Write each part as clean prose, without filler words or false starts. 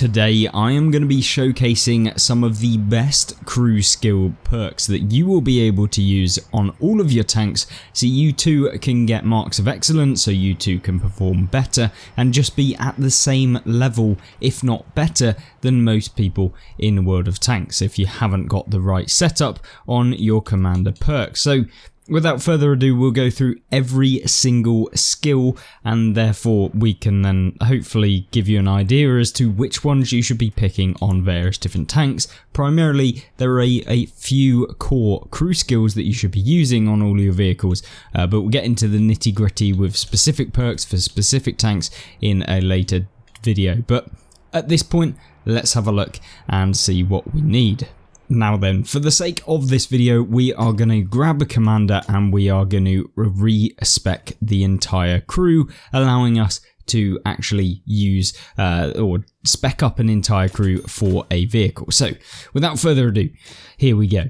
today I am going to be showcasing some of the best crew skill perks that you will be able to use on all of your tanks so you too can get marks of excellence, so you too can perform better and just be at the same level, if not better, than most people in the world of tanks if you haven't got the right setup on your commander perks. So without further ado, we'll go through every single skill and therefore we can then hopefully give you an idea as to which ones you should be picking on various different tanks. Primarily, there are a few core crew skills that you should be using on all your vehicles, but we'll get into the nitty gritty with specific perks for specific tanks in a later video. But at this point, let's have a look and see what we need. Now then, for the sake of this video, we are going to grab a commander and we are going to respec the entire crew, allowing us to actually use or spec up an entire crew for a vehicle. So without further ado, here we go.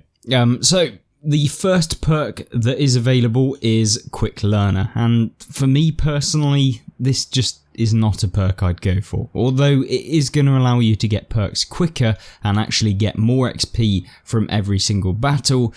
So the first perk that is available is Quick Learner, and for me personally, this just is not a perk I'd go for. Although it is going to allow you to get perks quicker and actually get more XP from every single battle,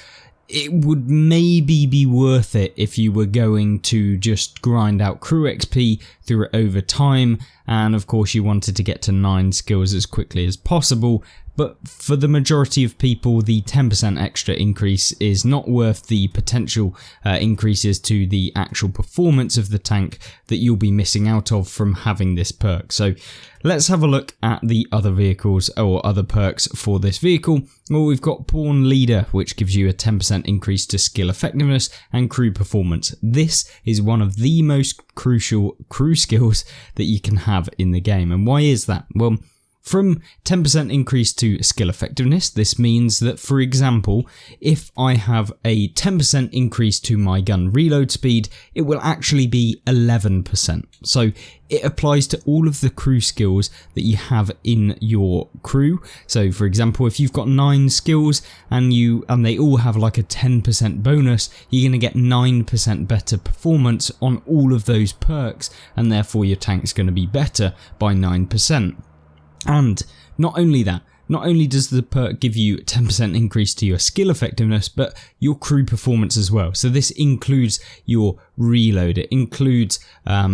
it would maybe be worth it if you were going to just grind out crew XP through it over time, and of course you wanted to get to 9 skills as quickly as possible. But for the majority of people, the 10% extra increase is not worth the potential increases to the actual performance of the tank that you'll be missing out of from having this perk. So let's have a look at the other vehicles or other perks for this vehicle. Well, we've got Pawn Leader, which gives you a 10% increase to skill effectiveness and crew performance. This is one of the most crucial crew skills that you can have in the game. And why is that? Well, from 10% increase to skill effectiveness, this means that, for example, if I have a 10% increase to my gun reload speed, it will actually be 11%. So it applies to all of the crew skills that you have in your crew. So for example, if you've got 9 skills and they all have like a 10% bonus, you're going to get 9% better performance on all of those perks, and therefore your tank's going to be better by 9%. And not only that, not only does the perk give you 10% increase to your skill effectiveness, but your crew performance as well. So this includes your reload, it includes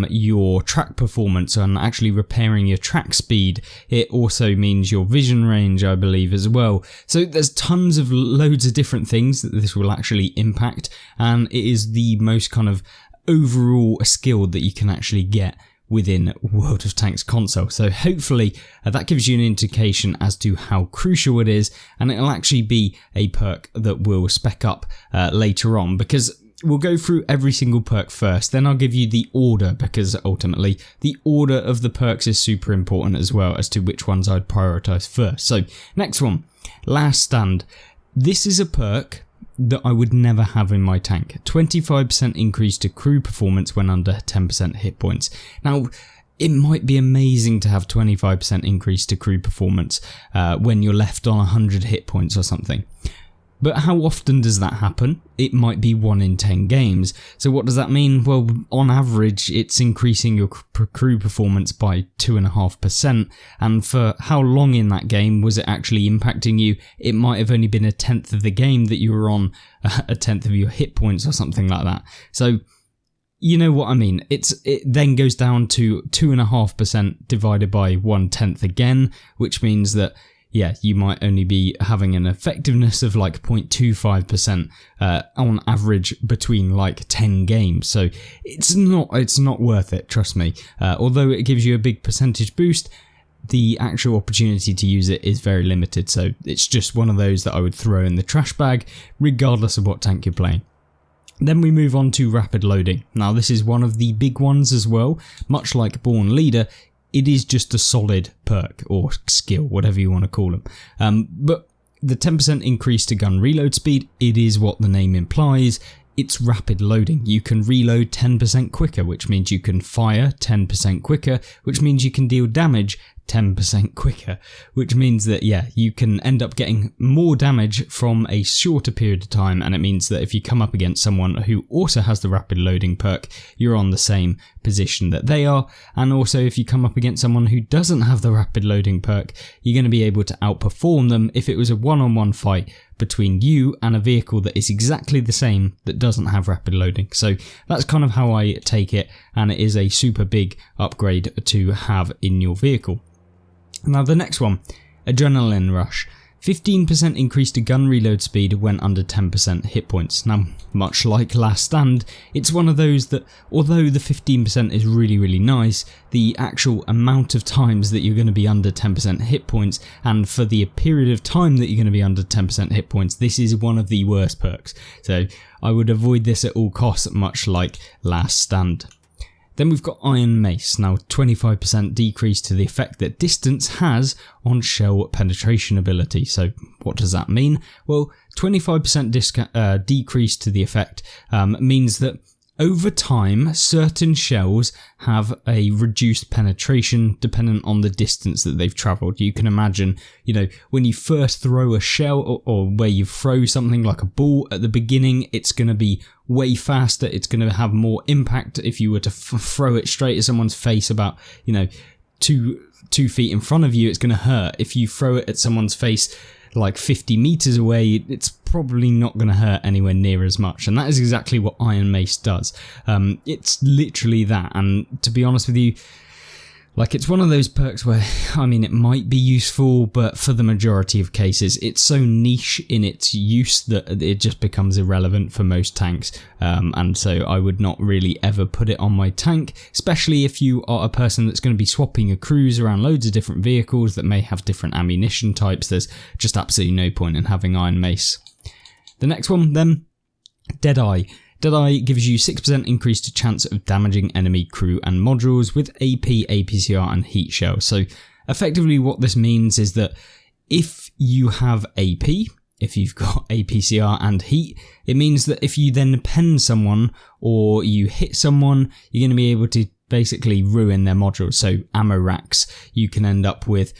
your track performance and actually repairing your track speed. It also means your vision range, I believe, as well. So there's tons of loads of different things that this will actually impact, and it is the most kind of overall skill that you can actually get within World of Tanks console. So hopefully that gives you an indication as to how crucial it is, and it'll actually be a perk that we'll spec up later on, because we'll go through every single perk first, then I'll give you the order, because ultimately the order of the perks is super important as well as to which ones I'd prioritize first. So next one, Last Stand. This is a perk that I would never have in my tank. 25% increase to crew performance when under 10% hit points. Now, it might be amazing to have 25% increase to crew performance when you're left on 100 hit points or something. But how often does that happen? It might be 1 in 10 games. So what does that mean? Well, on average, it's increasing your crew performance by 2.5%. And for how long in that game was it actually impacting you? It might have only been 1/10 of the game that you were on 1/10 of your hit points or something like that. So you know what I mean. It then goes down to 2.5% divided by 1/10 again, which means that yeah, you might only be having an effectiveness of like 0.25% on average between like 10 games. So it's not worth it, trust me. Although it gives you a big percentage boost, the actual opportunity to use it is very limited. So it's just one of those that I would throw in the trash bag, regardless of what tank you're playing. Then we move on to Rapid Loading. Now this is one of the big ones as well. Much like Born Leader, it is just a solid perk or skill, whatever you want to call them. But the 10% increase to gun reload speed, it is what the name implies. It's rapid loading. You can reload 10% quicker, which means you can fire 10% quicker, which means you can deal damage 10% quicker, which means that, yeah, you can end up getting more damage from a shorter period of time, and it means that if you come up against someone who also has the rapid loading perk, you're on the same position that they are. And also if you come up against someone who doesn't have the rapid loading perk, you're going to be able to outperform them if it was a one-on-one fight between you and a vehicle that is exactly the same that doesn't have rapid loading. So that's kind of how I take it, and it is a super big upgrade to have in your vehicle. Now the next one, Adrenaline Rush. 15% increase to gun reload speed when under 10% hit points. Now, much like Last Stand, it's one of those that, although the 15% is really nice, the actual amount of times that you're going to be under 10% hit points, and for the period of time that you're going to be under 10% hit points, this is one of the worst perks. So I would avoid this at all costs, much like Last Stand. Then we've got Iron Mace. Now 25% decrease to the effect that distance has on shell penetration ability. So what does that mean? Well, 25% decrease to the effect means that over time, certain shells have a reduced penetration dependent on the distance that they've travelled. You can imagine, when you first throw a shell or where you throw something like a ball at the beginning, it's going to be way faster. It's going to have more impact if you were to throw it straight at someone's face about, 2 feet in front of you. It's going to hurt. If you throw it at someone's face like 50 meters away, it's probably not going to hurt anywhere near as much, and that is exactly what Iron Mace does. It's literally that, and to be honest with you, it's one of those perks where, it might be useful, but for the majority of cases, it's so niche in its use that it just becomes irrelevant for most tanks, and so I would not really ever put it on my tank, especially if you are a person that's going to be swapping a cruise around loads of different vehicles that may have different ammunition types. There's just absolutely no point in having Iron Mace. The next one then, Deadeye. Deadeye gives you 6% increase to chance of damaging enemy crew and modules with AP, APCR and heat shell. So effectively what this means is that if you have AP, if you've got APCR and heat, it means that if you then pen someone or you hit someone, you're going to be able to basically ruin their modules. So ammo racks, you can end up with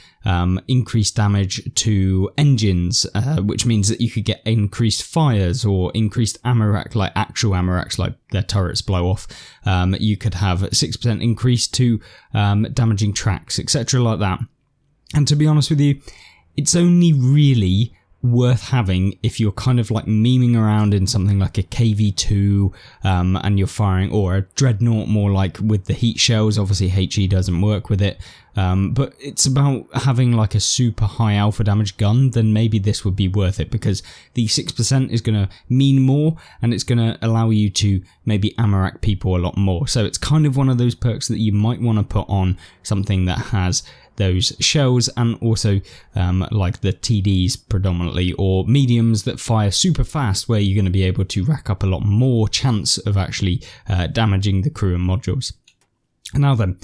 increased damage to engines, which means that you could get increased fires or increased ammo rack, like actual ammo racks, like their turrets blow off. You could have 6% increase to damaging tracks, etc. like that. And to be honest with you, it's only really worth having if you're kind of memeing around in something like a KV2 and you're firing, or a Dreadnought more like with the heat shells. Obviously HE doesn't work with it, but it's about having a super high alpha damage gun, then maybe this would be worth it, because the 6% is going to mean more and it's going to allow you to maybe ammo rack people a lot more. So it's kind of one of those perks that you might want to put on something that has those shells, and also like the TDs predominantly, or mediums that fire super fast, where you're going to be able to rack up a lot more chance of actually damaging the crew and modules. And now then,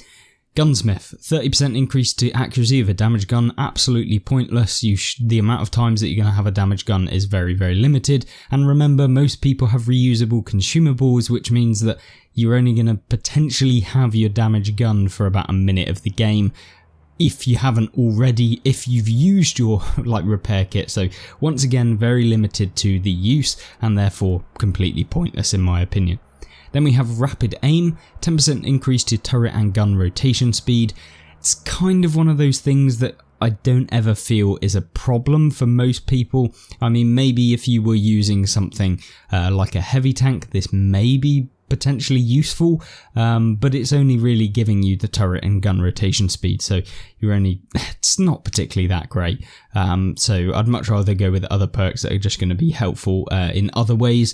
Gunsmith, 30% increase to accuracy of a damage gun, absolutely pointless. The amount of times that you're going to have a damage gun is very limited, and remember, most people have reusable consumables, which means that you're only going to potentially have your damage gun for about a minute of the game, if you haven't already, if you've used your repair kit. So once again, very limited to the use, and therefore completely pointless in my opinion. Then we have Rapid Aim, 10% increase to turret and gun rotation speed. It's kind of one of those things that I don't ever feel is a problem for most people. Maybe if you were using something like a heavy tank, this may be potentially useful, but it's only really giving you the turret and gun rotation speed, so it's not particularly that great. So I'd much rather go with other perks that are just going to be helpful in other ways.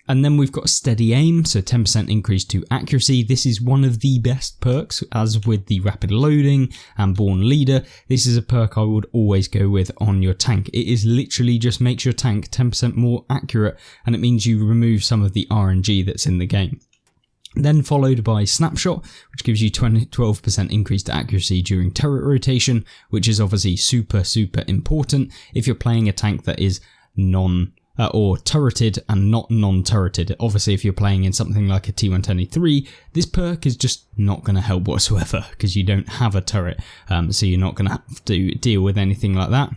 And then we've got Steady Aim, so 10% increase to accuracy. This is one of the best perks, as with the rapid loading and Born Leader. This is a perk I would always go with on your tank. It is literally just makes your tank 10% more accurate, and it means you remove some of the RNG that's in the game. Then followed by Snapshot, which gives you 12% increase to accuracy during turret rotation, which is obviously super important if you're playing a tank that is or turreted and not non-turreted. Obviously, if you're playing in something like a T123, this perk is just not going to help whatsoever because you don't have a turret, so you're not going to have to deal with anything like that.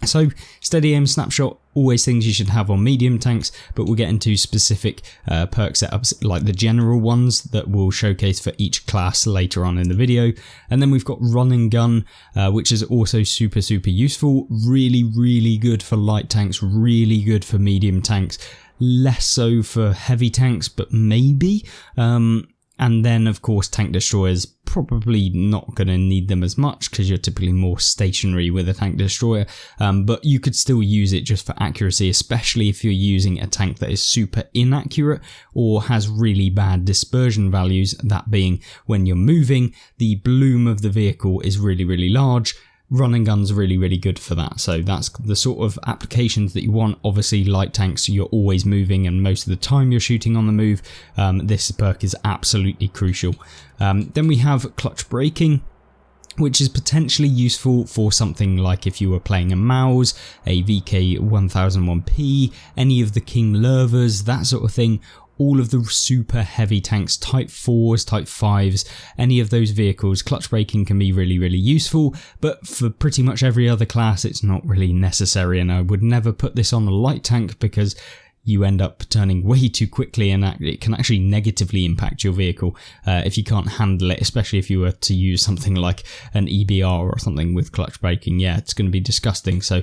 So steady aim, snapshot, always things you should have on medium tanks, but we'll get into specific perk setups like the general ones that we'll showcase for each class later on in the video. And then we've got run and gun, which is also super useful, really good for light tanks, really good for medium tanks, less so for heavy tanks, but maybe. And then, of course, tank destroyers, probably not going to need them as much because you're typically more stationary with a tank destroyer, but you could still use it just for accuracy, especially if you're using a tank that is super inaccurate or has really bad dispersion values, that being when you're moving, the bloom of the vehicle is really large. Run and gun's really good for that. So that's the sort of applications that you want. Obviously, light tanks, you're always moving and most of the time you're shooting on the move. This perk is absolutely crucial. Then we have clutch braking, which is potentially useful for something like if you were playing a Maus, a VK1001P, any of the King Lurvers, that sort of thing. All of the super heavy tanks, type 4s, type 5s, any of those vehicles, clutch braking can be really useful, but for pretty much every other class it's not really necessary, and I would never put this on a light tank because you end up turning way too quickly and it can actually negatively impact your vehicle if you can't handle it, especially if you were to use something like an EBR or something with clutch braking. Yeah, it's going to be disgusting. So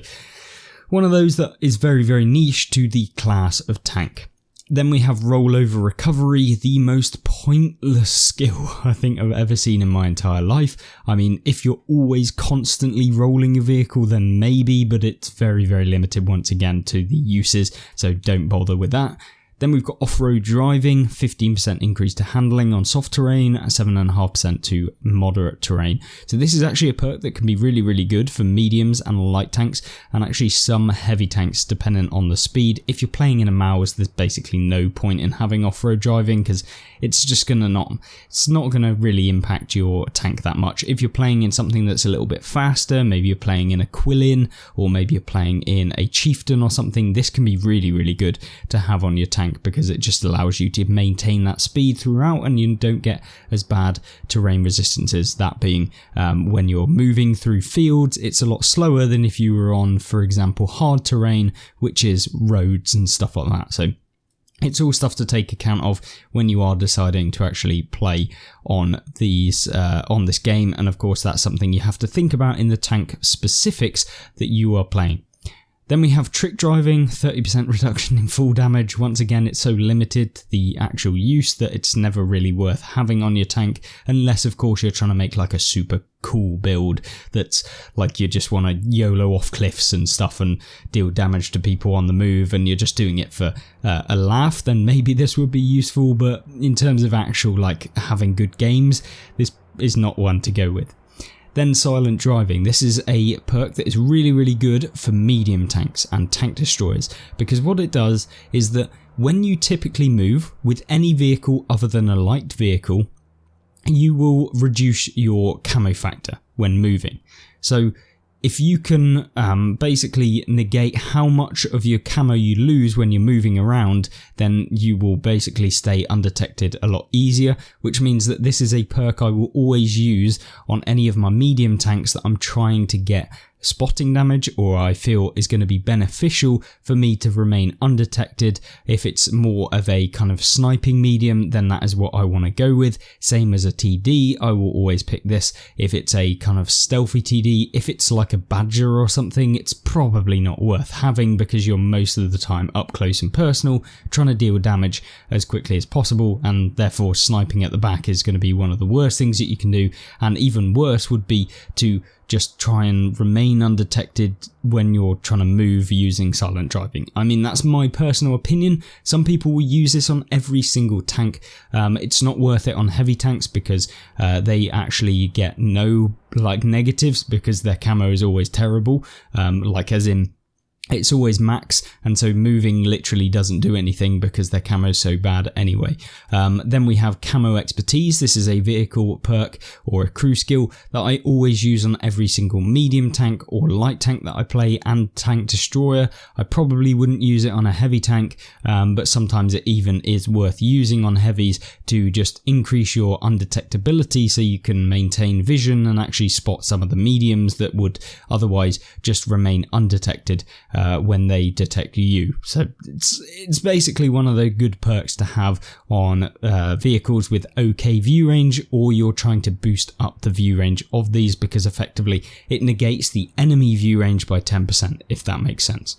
one of those that is very niche to the class of tank. Then we have Rollover Recovery, the most pointless skill I think I've ever seen in my entire life. I mean, if you're always constantly rolling your vehicle, then maybe, but it's very limited once again to the uses, so don't bother with that. Then we've got off-road driving, 15% increase to handling on soft terrain, 7.5% to moderate terrain. So this is actually a perk that can be really good for mediums and light tanks, and actually some heavy tanks dependent on the speed. If you're playing in a Maus, there's basically no point in having off-road driving because it's just it's not gonna really impact your tank that much. If you're playing in something that's a little bit faster, maybe you're playing in a Quillin, or maybe you're playing in a Chieftain or something, this can be really good to have on your tank, because it just allows you to maintain that speed throughout and you don't get as bad terrain resistances. That being when you're moving through fields, it's a lot slower than if you were on, for example, hard terrain, which is roads and stuff like that. So it's all stuff to take account of when you are deciding to actually play on these on this game, and of course that's something you have to think about in the tank specifics that you are playing. Then we have trick driving, 30% reduction in full damage. Once again, it's so limited to the actual use that it's never really worth having on your tank, unless of course you're trying to make like a super cool build that's like you just want to YOLO off cliffs and stuff and deal damage to people on the move, and you're just doing it for a laugh, then maybe this would be useful. But in terms of actual like having good games, this is not one to go with. Then silent driving. This is a perk that is really good for medium tanks and tank destroyers, because what it does is that when you typically move with any vehicle other than a light vehicle, you will reduce your camo factor when moving. So if you can basically negate how much of your camo you lose when you're moving around, then you will basically stay undetected a lot easier, which means that this is a perk I will always use on any of my medium tanks that I'm trying to get spotting damage, or I feel is going to be beneficial for me to remain undetected. If it's more of a kind of sniping medium, then that is what I want to go with. Same as a TD, I will always pick this. If it's a kind of stealthy TD, if it's like a Badger or something, it's probably not worth having because you're most of the time up close and personal, trying to deal damage as quickly as possible, and therefore sniping at the back is going to be one of the worst things that you can do. And even worse would be to just try and remain undetected when you're trying to move using silent driving. I mean, that's my personal opinion. Some people will use this on every single tank. It's not worth it on heavy tanks because they actually get no like negatives because their camo is always terrible. Like as in it's always max, and so moving literally doesn't do anything because their camo is so bad anyway. Then we have Camo Expertise. This is a vehicle perk or a crew skill that I always use on every single medium tank or light tank that I play, and tank destroyer. I probably wouldn't use it on a heavy tank, but sometimes it even is worth using on heavies to just increase your undetectability so you can maintain vision and actually spot some of the mediums that would otherwise just remain undetected when they detect you. So it's basically one of the good perks to have on vehicles with okay view range, or you're trying to boost up the view range of these, because effectively it negates the enemy view range by 10%, if that makes sense.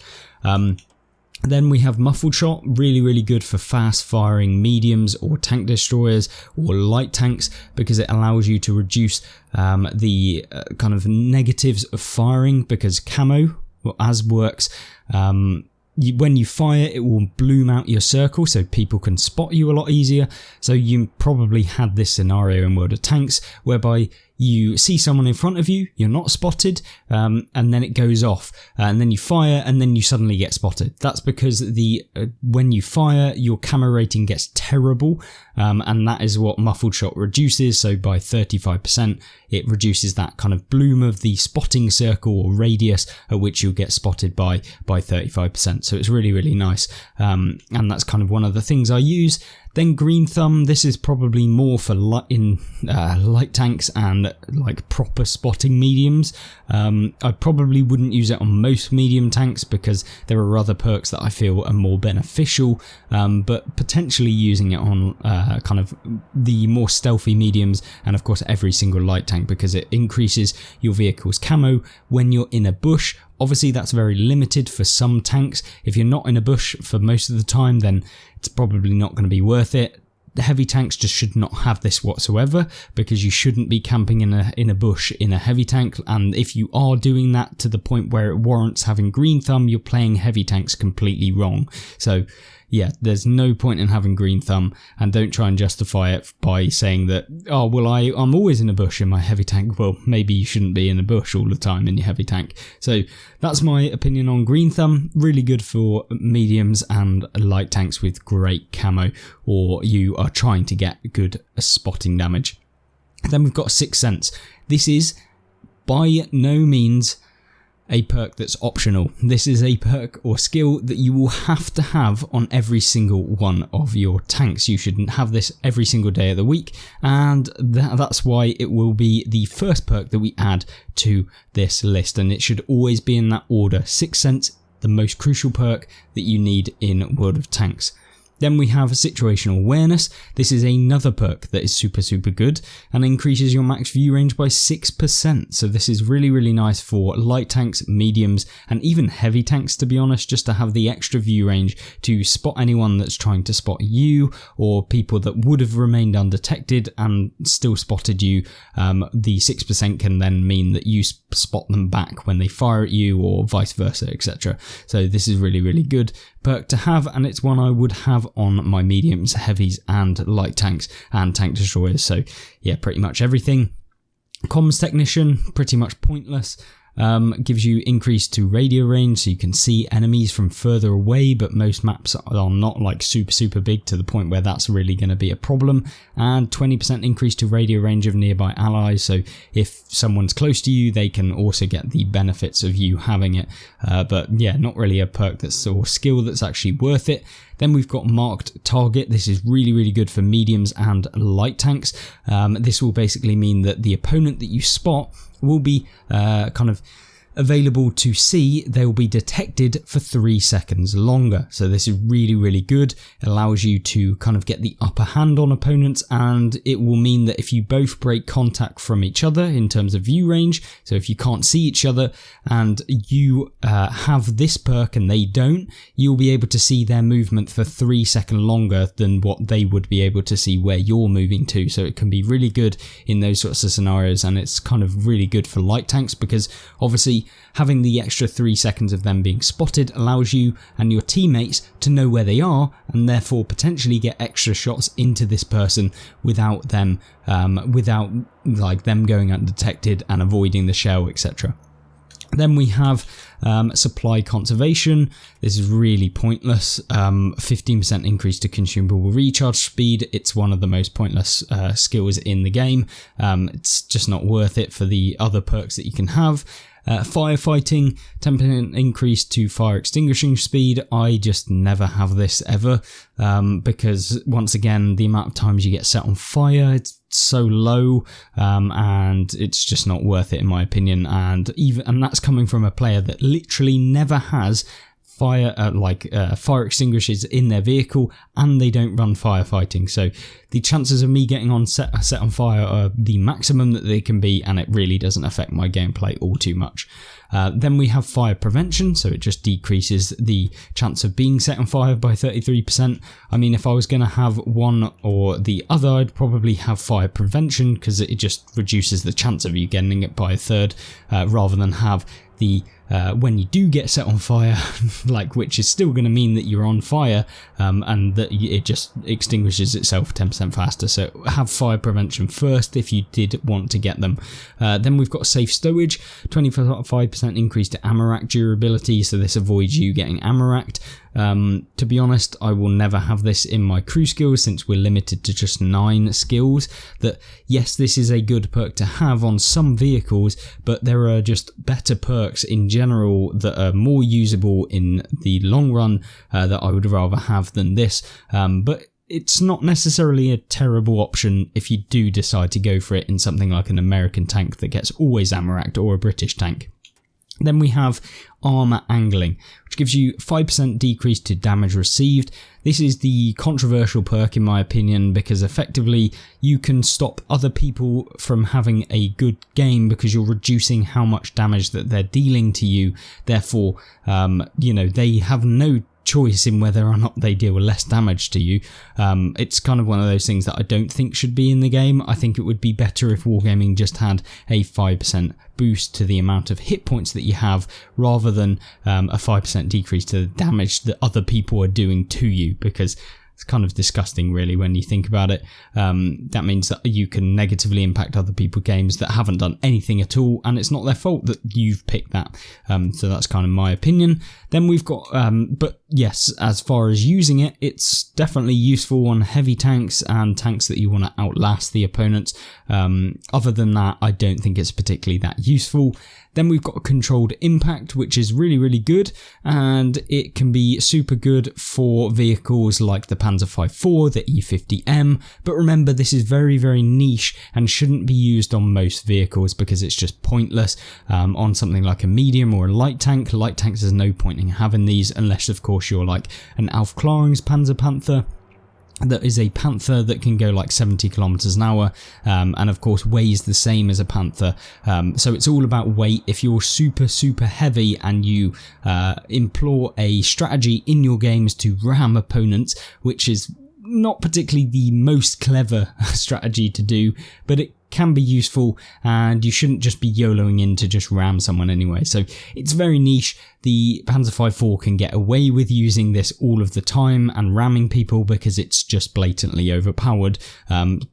Then we have muffled shot, really good for fast firing mediums or tank destroyers or light tanks, because it allows you to reduce the kind of negatives of firing, because camo, well, as works, when you fire it will bloom out your circle so people can spot you a lot easier. So you probably had this scenario in World of Tanks whereby you see someone in front of you, you're not spotted, and then it goes off, and then you fire, and then you suddenly get spotted. That's because when you fire, your camo rating gets terrible, and that is what muffled shot reduces. So by 35%, it reduces that kind of bloom of the spotting circle or radius at which you'll get spotted by 35%. So it's really nice, and that's kind of one of the things I use. Then green thumb, this is probably more for light tanks and like proper spotting mediums. I probably wouldn't use it on most medium tanks because there are other perks that I feel are more beneficial, but potentially using it on kind of the more stealthy mediums, and of course every single light tank, because it increases your vehicle's camo when you're in a bush. Obviously that's very limited for some tanks. If you're not in a bush for most of the time, then it's probably not going to be worth it. The heavy tanks just should not have this whatsoever, because you shouldn't be camping in a bush in a heavy tank, and if you are doing that to the point where it warrants having green thumb, you're playing heavy tanks completely wrong. So yeah, there's no point in having green thumb, and don't try and justify it by saying that, oh well, I'm always in a bush in my heavy tank. Well, maybe you shouldn't be in a bush all the time in your heavy tank. So that's my opinion on green thumb. Really good for mediums and light tanks with great camo, or you are trying to get good spotting damage. Then we've got Sixth Sense. This is by no means a perk that's optional. This is a perk or skill that you will have to have on every single one of your tanks. You shouldn't have this every single day of the week, and that's why it will be the first perk that we add to this list, and it should always be in that order. Sixth Sense, the most crucial perk that you need in World of Tanks. Then we have situational awareness. This is another perk that is super good and increases your max view range by 6%. So this is really nice for light tanks, mediums, and even heavy tanks, to be honest, just to have the extra view range to spot anyone that's trying to spot you, or people that would have remained undetected and still spotted you. The 6% can then mean that you spot them back when they fire at you, or vice versa, etc. So this is really good perk to have, and it's one I would have on my mediums, heavies, and light tanks and tank destroyers. So yeah, pretty much everything. Comms technician, pretty much pointless. Gives you increase to radio range, so you can see enemies from further away, but most maps are not like super big to the point where that's really going to be a problem. And 20% increase to radio range of nearby allies, so if someone's close to you, they can also get the benefits of you having it. But yeah, not really a perk that's or skill that's actually worth it. Then we've got marked target. This is really good for mediums and light tanks. This will basically mean that the opponent that you spot will be kind of available to see. They will be detected for 3 seconds longer. So this is really good. It allows you to kind of get the upper hand on opponents, and it will mean that if you both break contact from each other in terms of view range, so if you can't see each other and you have this perk and they don't, you'll be able to see their movement for 3 seconds longer than what they would be able to see where you're moving to. So it can be really good in those sorts of scenarios, and it's kind of really good for light tanks, because obviously having the extra 3 seconds of them being spotted allows you and your teammates to know where they are, and therefore potentially get extra shots into this person without them like them going undetected and avoiding the shell, etc. Then we have supply conservation. This is really pointless. 15% increase to consumable recharge speed. It's one of the most pointless skills in the game. It's just not worth it for the other perks that you can have. Firefighting, 10% increase to fire extinguishing speed. I just never have this ever, because once again, the amount of times you get set on fire, it's so low, and it's just not worth it in my opinion. And that's coming from a player that literally never has fire extinguishers in their vehicle, and they don't run firefighting. So the chances of me getting set on fire are the maximum that they can be, and it really doesn't affect my gameplay all too much. Then we have fire prevention, so it just decreases the chance of being set on fire by 33%. I mean, if I was going to have one or the other, I'd probably have fire prevention, because it just reduces the chance of you getting it by a third, rather than have the when you do get set on fire, which is still going to mean that you're on fire, and that it just extinguishes itself 10% faster. So have fire prevention first if you did want to get them. Then we've got safe stowage, 25% increase to ammo rack durability, so this avoids you getting ammo racked. To be honest, I will never have this in my crew skills, since we're limited to just 9 skills. That yes, this is a good perk to have on some vehicles, but there are just better perks in general that are more usable in the long run, that I would rather have than this. But it's not necessarily a terrible option if you do decide to go for it in something like an American tank that gets always ammo racked, or a British tank. Then we have armor angling, which gives you 5% decrease to damage received. This is the controversial perk in my opinion, because effectively you can stop other people from having a good game because you're reducing how much damage that they're dealing to you. Therefore, they have no choice in whether or not they deal less damage to you. It's kind of one of those things that I don't think should be in the game. I think it would be better if Wargaming just had a 5% boost to the amount of hit points that you have, rather than a 5% decrease to the damage that other people are doing to you, because it's kind of disgusting really when you think about it. That means that you can negatively impact other people's games that haven't done anything at all, and it's not their fault that you've picked that. So that's kind of my opinion. Then we've got, but yes, as far as using it, it's definitely useful on heavy tanks and tanks that you want to outlast the opponents. Other than that, I don't think it's particularly that useful. Then we've got controlled impact, which is really, really good, and it can be super good for vehicles like the Panzer V4, the E50M, but remember this is very, very niche and shouldn't be used on most vehicles because it's just pointless. On something like a medium or a light tanks, there's no point in having these unless of course you're like an Alf Klarings Panzer Panther. That is a Panther that can go like 70 kilometers an hour, and of course weighs the same as a Panther. So it's all about weight. If you're super, super heavy and you employ a strategy in your games to ram opponents, which is not particularly the most clever strategy to do, but it can be useful, and you shouldn't just be YOLOing in to just ram someone anyway. So it's very niche. The Panzer V4 can get away with using this all of the time and ramming people because it's just blatantly overpowered,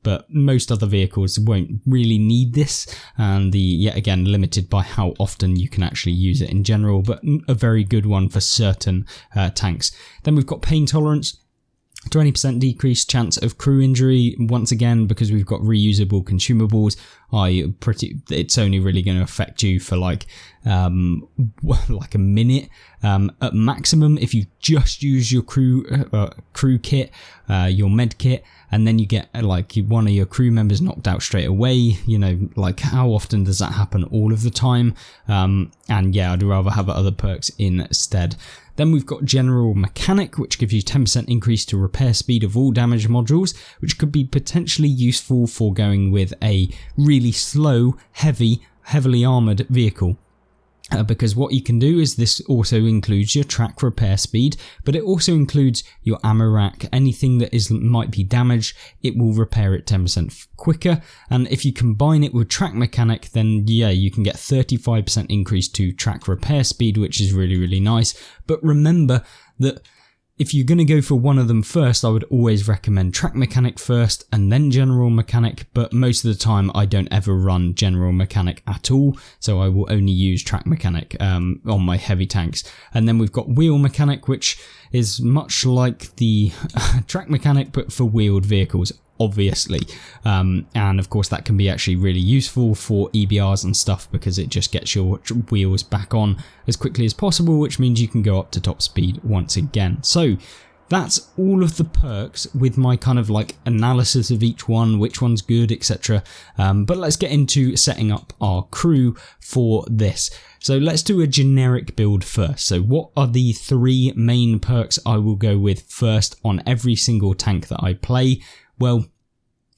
but most other vehicles won't really need this, and yet again limited by how often you can actually use it in general, but a very good one for certain tanks. Then we've got pain tolerance. 20% decreased chance of crew injury, once again because we've got reusable consumables. It's only really going to affect you for like a minute at maximum if you just use your crew kit, your med kit, and then you get like one of your crew members knocked out straight away. Like how often does that happen? All of the time. And yeah, I'd rather have other perks instead. Then we've got General Mechanic, which gives you 10% increase to repair speed of all damage modules, which could be potentially useful for going with a really slow, heavily armoured vehicle. Because what you can do is this also includes your track repair speed, but it also includes your ammo rack. Anything that might be damaged, it will repair it 10% quicker. And if you combine it with track mechanic, then yeah, you can get 35% increase to track repair speed, which is really, really nice. But remember that if you're going to go for one of them first, I would always recommend track mechanic first and then general mechanic, but most of the time I don't ever run general mechanic at all, so I will only use track mechanic on my heavy tanks. And then we've got wheel mechanic, which is much like the track mechanic but for wheeled vehicles, obviously, and of course that can be actually really useful for EBRs and stuff because it just gets your wheels back on as quickly as possible, which means you can go up to top speed once again. So that's all of the perks with my kind of like analysis of each one, which one's good, etc. But let's get into setting up our crew for this. So let's do a generic build first. So what are the 3 main perks I will go with first on every single tank that I play? Well,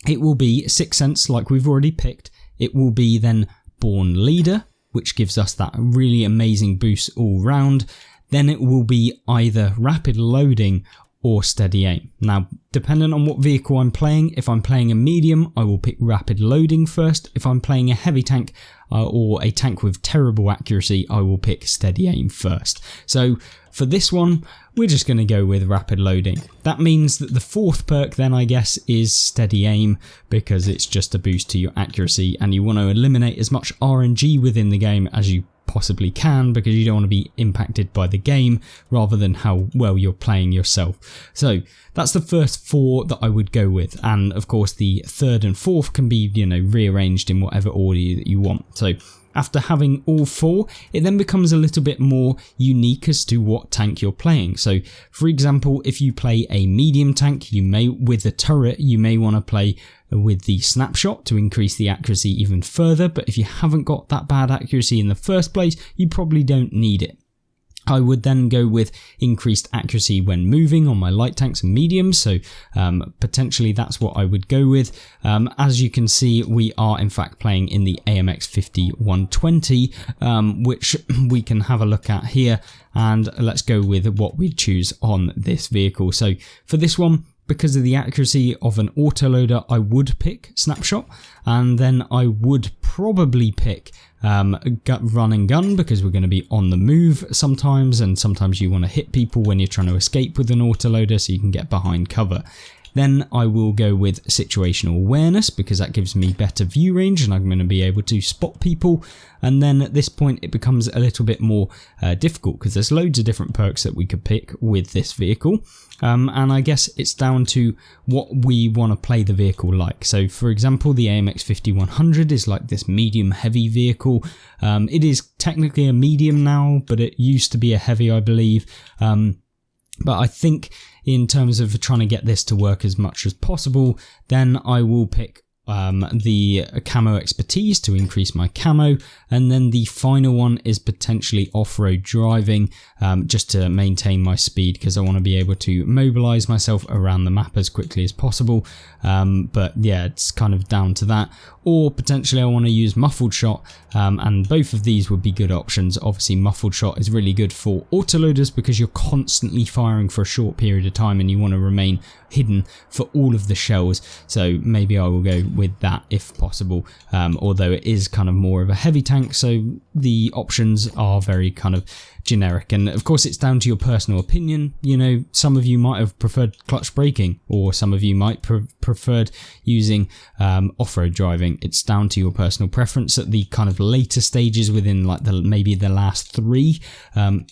it will be Sixth Sense, like we've already picked. It will be then Born Leader, which gives us that really amazing boost all round. Then it will be either Rapid Loading or Steady Aim. Now, depending on what vehicle I'm playing, if I'm playing a medium, I will pick Rapid Loading first. If I'm playing a heavy tank or a tank with terrible accuracy, I will pick Steady Aim first. So for this one, we're just going to go with Rapid Loading. That means that the 4th perk then, I guess, is Steady Aim, because it's just a boost to your accuracy and you want to eliminate as much RNG within the game as you possibly can, because you don't want to be impacted by the game rather than how well you're playing yourself. So that's the first 4 that I would go with, and of course the 3rd and 4th can be, you know, rearranged in whatever order that you want. So after having all 4, it then becomes a little bit more unique as to what tank you're playing. So for example, if you play a medium tank, you may, with a turret, you may want to play with the Snapshot to increase the accuracy even further, but if you haven't got that bad accuracy in the first place, you probably don't need it. I would then go with increased accuracy when moving on my light tanks and mediums, so potentially that's what I would go with. As you can see, we are in fact playing in the AMX 50-120, which we can have a look at here, and let's go with what we choose on this vehicle. So for this one, because of the accuracy of an autoloader, I would pick Snapshot, and then I would probably pick run and gun, because we're going to be on the move sometimes, and sometimes you want to hit people when you're trying to escape with an autoloader so you can get behind cover. Then I will go with situational awareness, because that gives me better view range and I'm going to be able to spot people. And then at this point it becomes a little bit more difficult, because there's loads of different perks that we could pick with this vehicle. And I guess it's down to what we want to play the vehicle like. So for example, the AMX 50-100 is like this medium heavy vehicle. It is technically a medium now, but it used to be a heavy, I believe. But I think in terms of trying to get this to work as much as possible, then I will pick the Camo Expertise to increase my camo, and then the final one is potentially off-road driving, just to maintain my speed, because I want to be able to mobilize myself around the map as quickly as possible. But yeah, it's kind of down to that. Or potentially I want to use muffled shot, and both of these would be good options. Obviously muffled shot is really good for autoloaders because you're constantly firing for a short period of time and you want to remain hidden for all of the shells, so maybe I will go with that if possible, although it is kind of more of a heavy tank, so the options are very kind of generic. And of course it's down to your personal opinion. You know, some of you might have preferred clutch braking, or some of you might preferred using off-road driving. It's down to your personal preference. At the kind of later stages within like maybe the last 3,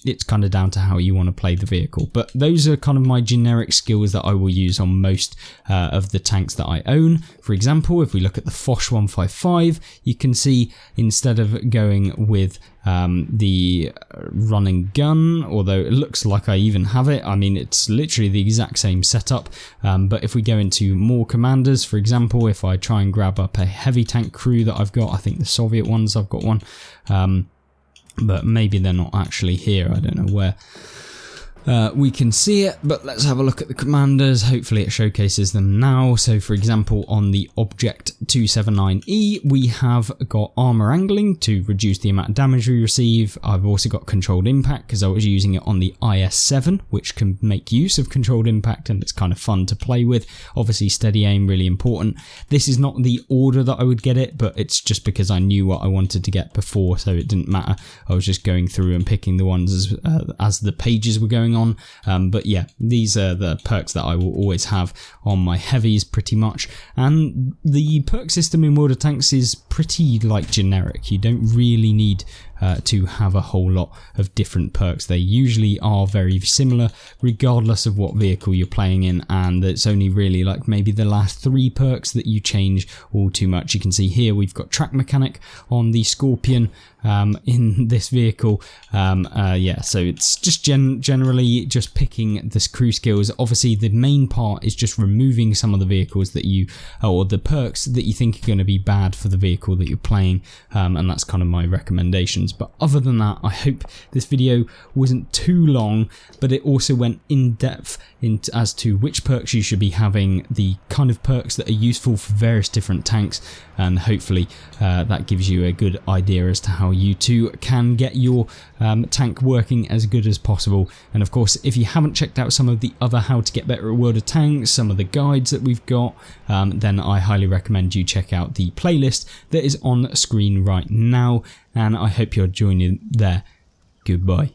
it's kind of down to how you want to play the vehicle. But those are kind of my generic skills that I will use on most of the tanks that I own. For example, if we look at the Foch 155, you can see instead of going with the run and gun, although it looks like I even have it, I mean it's literally the exact same setup, but if we go into more commanders, for example, if I try and grab up a heavy tank crew that I've got, I think the Soviet ones, I've got one, but maybe they're not actually here, I don't know where. We can see it, but let's have a look at the commanders. Hopefully it showcases them now. So for example, on the Object 279E, we have got armor angling to reduce the amount of damage we receive. I've also got controlled impact because I was using it on the IS-7, which can make use of controlled impact and it's kind of fun to play with. Obviously steady aim, really important. This is not the order that I would get it, but it's just because I knew what I wanted to get before, so it didn't matter. I was just going through and picking the ones as the pages were going going on. But yeah, these are the perks that I will always have on my heavies pretty much. And the perk system in World of Tanks is pretty like generic. You don't really need to have a whole lot of different perks. They usually are very similar regardless of what vehicle you're playing in, and it's only really like maybe the last 3 perks that you change all too much. You can see here we've got track mechanic on the Scorpion in this vehicle. Yeah, so it's just generally just picking the crew skills. Obviously the main part is just removing some of the vehicles that you, or the perks that you think are going to be bad for the vehicle that you're playing, and that's kind of my recommendations. But other than that, I hope this video wasn't too long, but it also went in depth as to which perks you should be having, the kind of perks that are useful for various different tanks, and hopefully that gives you a good idea as to how you too can get your tank working as good as possible. And of course, if you haven't checked out some of the other how to get better at World of Tanks, some of the guides that we've got, then I highly recommend you check out the playlist that is on screen right now, and I hope you're joining there. Goodbye.